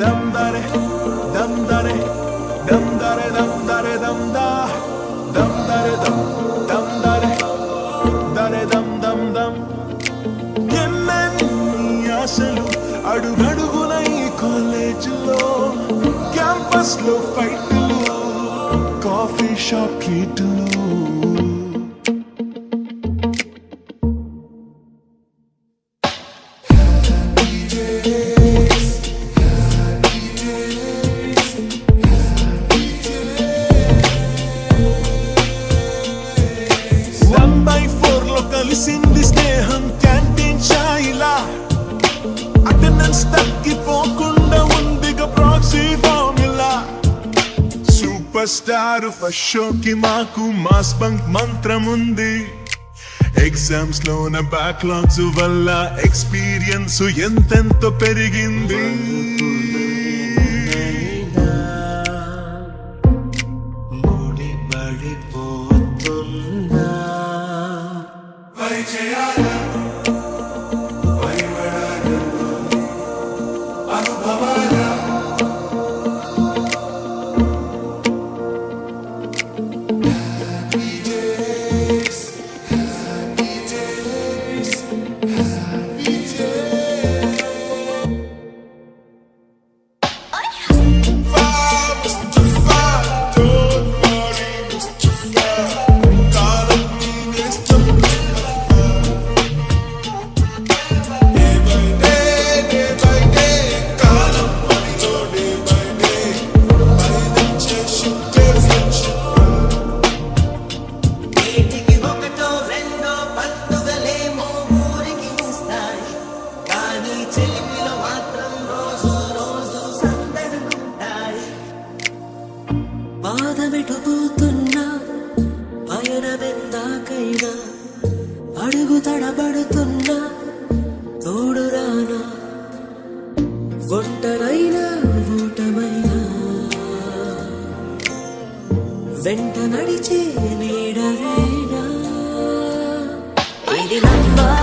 dam dare dam dare dam dare dam dare dam da dam dare dam dare dare dam dam dam ఎన్నెన్ని ఆశలు అడుగడుగున ఈ కాలేజీలో campus లో ఫైట్లు కాఫీ షాప్ ట్రీట్లు కలిసింది స్నేహం క్యాంటీన్ ఛాయిలా అటెండెన్స్ తగ్గిపోకుండా ఉందిగా proxy formula super star first షోకి మాకు మాస్ బంక్ మంత్రం ఉంది ఎగ్జామ్స్ లోన బ్యాక్లాగ్స్ వల్ల ఎక్స్పీరియన్స్ ఎంతెంతో పెరిగింది పాదమెటుపోతున్నా పయనమెందాకైనా అడుగు తడబడుతున్నా తోడురానా ఒంటరైనా ఓటమైనా వెంట నడిచే నీడవేనా ఇది నంబర్